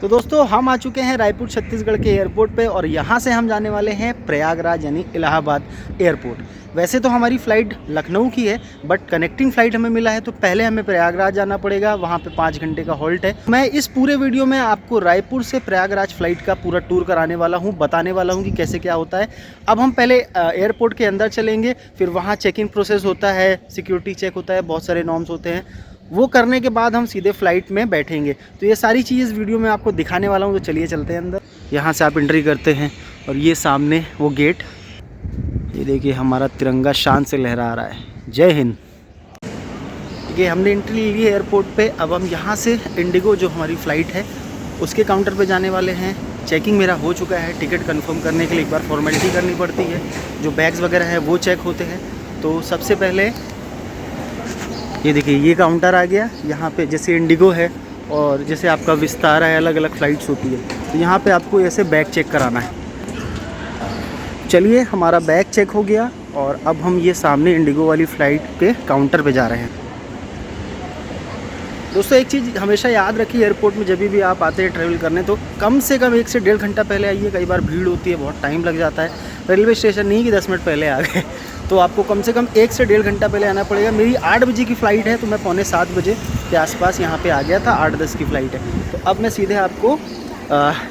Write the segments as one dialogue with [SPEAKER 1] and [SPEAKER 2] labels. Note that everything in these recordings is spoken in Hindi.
[SPEAKER 1] तो दोस्तों हम आ चुके हैं रायपुर छत्तीसगढ़ के एयरपोर्ट पे और यहाँ से हम जाने वाले हैं प्रयागराज यानी इलाहाबाद एयरपोर्ट। वैसे तो हमारी फ़्लाइट लखनऊ की है, बट कनेक्टिंग फ़्लाइट हमें मिला है तो पहले हमें प्रयागराज जाना पड़ेगा। वहाँ पे 5 घंटे का हॉल्ट है। मैं इस पूरे वीडियो में आपको रायपुर से प्रयागराज फ़्लाइट का पूरा टूर कराने वाला हूँ, बताने वाला हूँ कि कैसे क्या होता है। अब हम पहले एयरपोर्ट के अंदर चलेंगे, फिर वहाँ चेक इन प्रोसेस होता है, सिक्योरिटी चेक होता है, बहुत सारे नॉर्म्स होते हैं। वो करने के बाद हम सीधे फ़्लाइट में बैठेंगे। तो ये सारी चीज़ इस वीडियो में आपको दिखाने वाला हूँ। तो चलिए चलते हैं अंदर। यहाँ से आप एंट्री करते हैं और ये सामने वो गेट, ये देखिए हमारा तिरंगा शान से लहरा रहा है। जय हिंद। ये हमने एंट्री ली है एयरपोर्ट पे। अब हम यहाँ से इंडिगो जो हमारी फ़्लाइट है उसके काउंटर पे जाने वाले हैं। चेकिंग मेरा हो चुका है। टिकट कंफर्म करने के लिए एक बार फॉर्मेलिटी करनी पड़ती है, जो बैग्स वगैरह है वो चेक होते हैं। तो सबसे पहले ये देखिए ये काउंटर आ गया। यहाँ पे जैसे इंडिगो है और जैसे आपका विस्तारा है, अलग अलग फ़्लाइट्स होती है, तो यहाँ पे आपको ऐसे बैग चेक कराना है। चलिए हमारा बैग चेक हो गया और अब हम ये सामने इंडिगो वाली फ़्लाइट के काउंटर पे जा रहे हैं। दोस्तों एक चीज़ हमेशा याद रखिए, एयरपोर्ट में जब भी आप आते हैं ट्रैवल करने तो कम से कम 1 से 1.5 घंटा पहले आइए। कई बार भीड़ होती है, बहुत टाइम लग जाता है। रेलवे स्टेशन नहीं कि 10 मिनट पहले आ गए, तो आपको कम से कम 1 से 1.5 घंटा पहले आना पड़ेगा। मेरी 8 बजे की फ़्लाइट है तो मैं पौने 7 बजे के आसपास यहाँ पे आ गया था। 8:10 की फ़्लाइट है। तो अब मैं सीधे आपको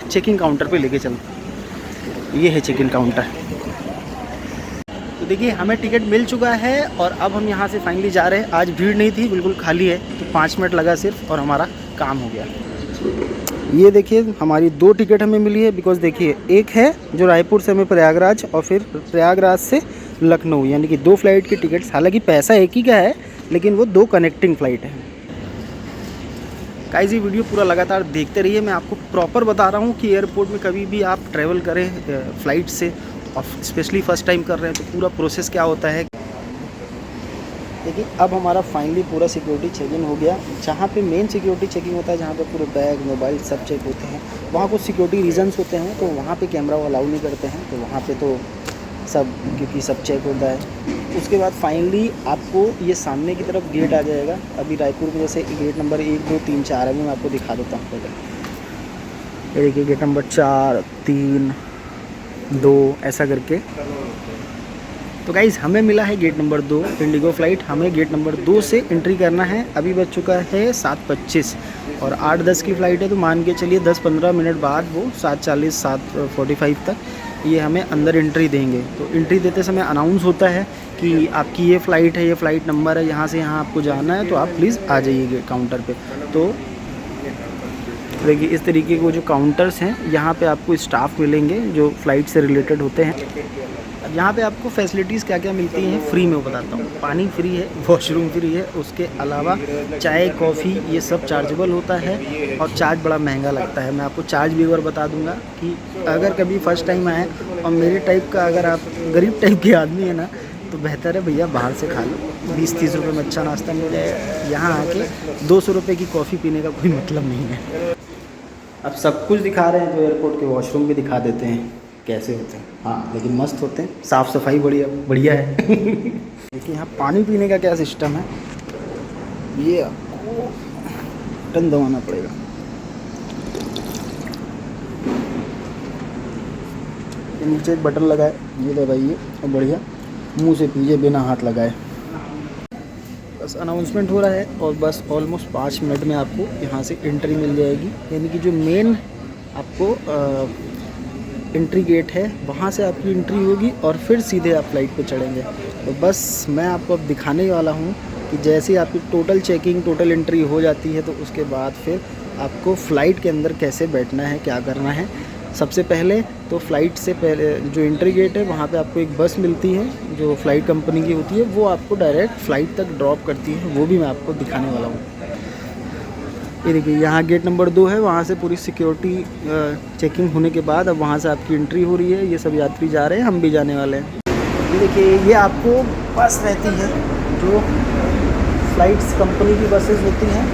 [SPEAKER 1] चेक इन काउंटर पे लेके चलता। ये है चेक इन काउंटर। तो देखिए हमें टिकट मिल चुका है और अब हम यहाँ से फाइनली जा रहे हैं। आज भीड़ नहीं थी, बिल्कुल खाली है, तो 5 मिनट लगा सिर्फ और हमारा काम हो गया। ये देखिए हमारी 2 टिकट हमें मिली है। बिकॉज देखिए एक है जो रायपुर से हमें प्रयागराज और फिर प्रयागराज से लखनऊ, यानी कि 2 फ्लाइट की टिकट्स। हालांकि पैसा एक ही का है लेकिन वो 2 कनेक्टिंग फ़्लाइट है। गाइस ये वीडियो पूरा लगातार देखते रहिए। मैं आपको प्रॉपर बता रहा हूँ कि एयरपोर्ट में कभी भी आप ट्रैवल करें फ़्लाइट से और स्पेशली फ़र्स्ट टाइम कर रहे हैं तो पूरा प्रोसेस क्या होता है। देखिए अब हमारा फाइनली पूरा सिक्योरिटी चेक इन हो गया। जहाँ पे मेन सिक्योरिटी चेकिंग होता है, जहाँ पे पूरे बैग मोबाइल सब चेक होते हैं, वहाँ कुछ सिक्योरिटी रीजंस होते हैं तो वहाँ पे कैमरा वो अलाउ नहीं करते हैं। तो वहाँ पे तो सब क्योंकि सब चेक होता है। उसके बाद फाइनली आपको ये सामने की तरफ गेट आ जाएगा। अभी रायपुर में जैसे गेट नंबर 1 2 3 4 है, मैं आपको दिखा देता हूँ पहले। ये देखिए गेट नंबर 4 3 2 ऐसा करके। तो गाइज़ हमें मिला है गेट नंबर 2 इंडिगो फ़्लाइट। हमें गेट नंबर 2 से एंट्री करना है। अभी बज चुका है 7:25 और 8:10 की फ़्लाइट है, तो मान के चलिए 10-15 मिनट बाद वो 7:40 7:45 तक ये हमें अंदर एंट्री देंगे। तो एंट्री देते समय अनाउंस होता है कि आपकी ये फ़्लाइट है, ये फ़्लाइट नंबर है, यहाँ से यहाँ आपको जाना है, तो आप प्लीज़ आ जाइए काउंटर पे। तो देखिए इस तरीके के वो जो काउंटर्स हैं, यहाँ पे आपको स्टाफ मिलेंगे जो फ़्लाइट से रिलेटेड होते हैं। अब यहाँ पे आपको फैसिलिटीज़ क्या क्या मिलती हैं फ्री में वो बताता हूँ। पानी फ्री है, वॉशरूम फ्री है, उसके अलावा चाय कॉफ़ी ये सब चार्जेबल होता है और चार्ज बड़ा महंगा लगता है। मैं आपको चार्ज भी एक बार बता दूंगा कि अगर कभी फ़र्स्ट टाइम आए और मेरे टाइप का अगर आप गरीब टाइप के आदमी है ना, तो बेहतर है भैया बाहर से खा लो। 20-30 रुपये में अच्छा नाश्ता मिल जाएगा। यहाँ आके 200 रुपये की कॉफ़ी पीने का कोई मतलब नहीं है। अब सब कुछ दिखा रहे हैं तो एयरपोर्ट के वॉशरूम भी दिखा देते हैं कैसे होते हैं। हाँ लेकिन मस्त होते हैं, साफ़ सफाई बढ़िया बढ़िया है। देखिए यहाँ पानी पीने का क्या सिस्टम है, ये आपको बटन दबाना पड़ेगा। ये नीचे एक बटन लगा है, ये दबाइए और बढ़िया मुंह से पीजिए बिना हाथ लगाए। बस अनाउंसमेंट हो रहा है और बस ऑलमोस्ट 5 मिनट में आपको यहाँ से एंट्री मिल जाएगी। यानी कि जो मेन आपको एंट्री गेट है वहाँ से आपकी एंट्री होगी और फिर सीधे आप फ्लाइट पे चढ़ेंगे। तो बस मैं आपको अब दिखाने वाला हूँ कि जैसे ही आपकी टोटल चेकिंग टोटल एंट्री हो जाती है तो उसके बाद फिर आपको फ़्लाइट के अंदर कैसे बैठना है, क्या करना है। सबसे पहले तो फ़्लाइट से पहले जो एंट्री गेट है वहाँ पे आपको एक बस मिलती है जो फ़्लाइट कंपनी की होती है, वो आपको डायरेक्ट फ़्लाइट तक ड्रॉप करती है। वो भी मैं आपको दिखाने वाला हूँ। ये देखिए यहाँ गेट नंबर 2 है, वहाँ से पूरी सिक्योरिटी चेकिंग होने के बाद अब वहाँ से आपकी एंट्री हो रही है। ये सब यात्री जा रहे हैं, हम भी जाने वाले हैं। ये देखिए ये आपको बस रहती है जो फ़्लाइट्स कंपनी की बसेस होती हैं।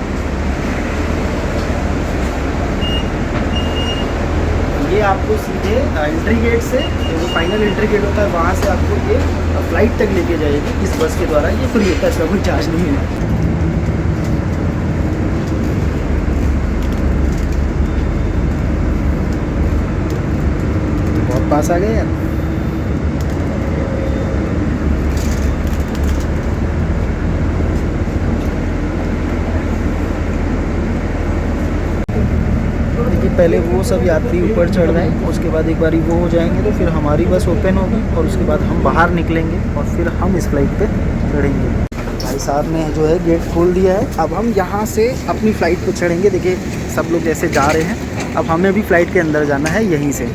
[SPEAKER 1] ये आपको सीधे एंट्री गेट से जो फाइनल एंट्री गेट होता है वहाँ से आपको ये फ़्लाइट तक लेके जाएगी इस बस के द्वारा। ये फ्री होता है, इसका कोई चार्ज नहीं है। पास आ गए यार। देखिए पहले वो सब यात्री ऊपर चढ़ रहे हैं, उसके बाद एक बारी वो हो जाएंगे तो फिर हमारी बस ओपन होगी और उसके बाद हम बाहर निकलेंगे और फिर हम इस फ्लाइट पे चढ़ेंगे। भाई साहब ने जो है गेट खोल दिया है, अब हम यहाँ से अपनी फ़्लाइट पे चढ़ेंगे। देखिए सब लोग जैसे जा रहे हैं, अब हमें भी फ़्लाइट के अंदर जाना है यहीं से।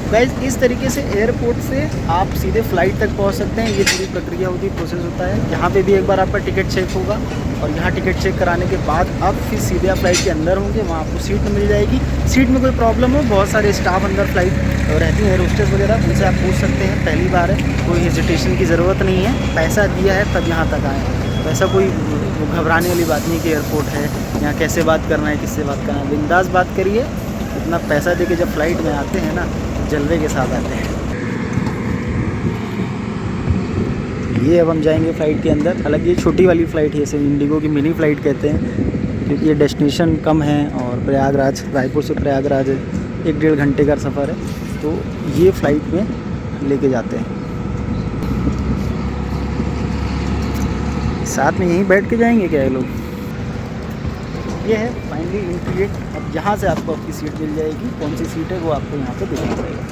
[SPEAKER 1] गाइस इस तरीके से एयरपोर्ट से आप सीधे फ़्लाइट तक पहुंच सकते हैं। ये पूरी प्रक्रिया होती है, प्रोसेस होता है। यहाँ पे भी एक बार आपका टिकट चेक होगा और यहाँ टिकट चेक कराने के बाद अब फिर सीधे आप फ़्लाइट के अंदर होंगे, वहाँ आपको सीट मिल जाएगी। सीट में कोई प्रॉब्लम हो, बहुत सारे स्टाफ अंदर फ़्लाइट रहती हैं, एयर होस्टेस वगैरह, उनसे आप पूछ सकते हैं। पहली बार है, कोई हेजिटेशन की ज़रूरत नहीं है, पैसा दिया है तब यहाँ तक आए। तो ऐसा कोई घबराने वाली बात नहीं कि एयरपोर्ट है, यहाँ कैसे बात करना है, किससे बात करना है। बिंदास बात करिए, इतना पैसा दे के जब फ़्लाइट में आते हैं ना, जलवे के साथ आते हैं। ये अब हम जाएंगे फ़्लाइट के अंदर। हालांकि ये छोटी वाली फ़्लाइट है, इसे इंडिगो की मिनी फ़्लाइट कहते हैं, क्योंकि ये डेस्टिनेशन कम है और प्रयागराज, रायपुर से प्रयागराज 1-1.5 घंटे का सफ़र है, तो ये फ़्लाइट में लेके जाते हैं। साथ में यहीं बैठ के जाएंगे क्या ये लोग? ये है फाइनली एंट्री गेट। अब यहाँ से आपको आपकी सीट मिल जाएगी, कौन सी सीट है वो आपको यहाँ पे दिखा पड़ेगा।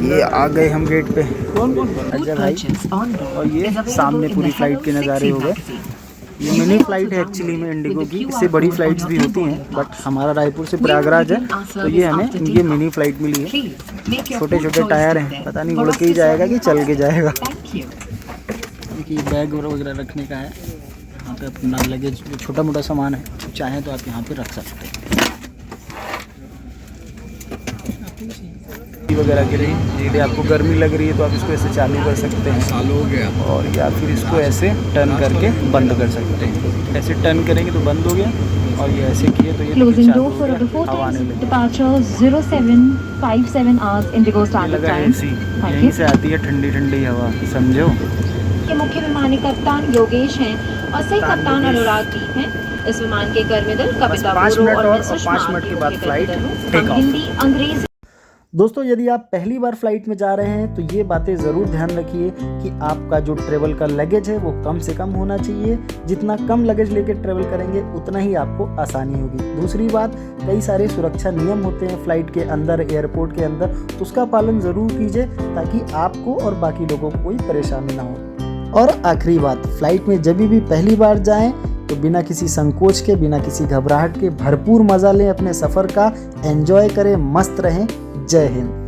[SPEAKER 1] ये आ गए हम गेट पे, अजय भाई, और ये सामने पूरी फ़्लाइट के नज़ारे हो गए। ये मिनी फ़्लाइट है एक्चुअली में इंडिगो की, इससे बड़ी फ़्लाइट्स भी होती हैं, बट हमारा रायपुर से प्रयागराज है तो ये हमें ये मिनी फ़्लाइट मिली है। छोटे छोटे टायर हैं, पता नहीं उड़ के ही जाएगा कि चल के जाएगा। देखिए बैग वगैरह रखने का है, यहाँ पे अपना लगेज जो छोटा मोटा सामान है चाहें तो आप यहाँ पे रख सकते हैं वगैरह के लिए। यदि आपको गर्मी लग रही है तो आप इसको ऐसे चालू कर सकते हैं, चालू हो गया, और या फिर इसको ऐसे टर्न करके बंद कर सकते हैं। ऐसे टर्न करेंगे तो बंद हो गया, और ये ऐसे किए तो ये हवा आने लगी। लगा एसी, यहीं से आती है ठंडी ठंडी हवा, समझो।
[SPEAKER 2] के मुख्य विमानी कप्तान योगेश हैं और सही कप्तान अनुराग भी हैं। इस विमान के कर्मदल कविता और
[SPEAKER 1] 5 मिनट के बाद फ्लाइट टेक ऑफ।
[SPEAKER 2] हिंदी अंग्रेजी।
[SPEAKER 1] दोस्तों यदि आप पहली बार फ्लाइट में जा रहे हैं तो ये बातें ज़रूर ध्यान रखिए कि आपका जो ट्रेवल का लगेज है वो कम से कम होना चाहिए। जितना कम लगेज लेके ट्रेवल करेंगे उतना ही आपको आसानी होगी। दूसरी बात, कई सारे सुरक्षा नियम होते हैं फ़्लाइट के अंदर, एयरपोर्ट के अंदर, तो उसका पालन ज़रूर कीजिए ताकि आपको और बाकी लोगों को कोई परेशानी ना हो। और आखिरी बात, फ्लाइट में जब भी पहली बार जाएं तो बिना किसी संकोच के, बिना किसी घबराहट के भरपूर मज़ा लें अपने सफ़र का, एंजॉय करें, मस्त रहें। जय हिंद।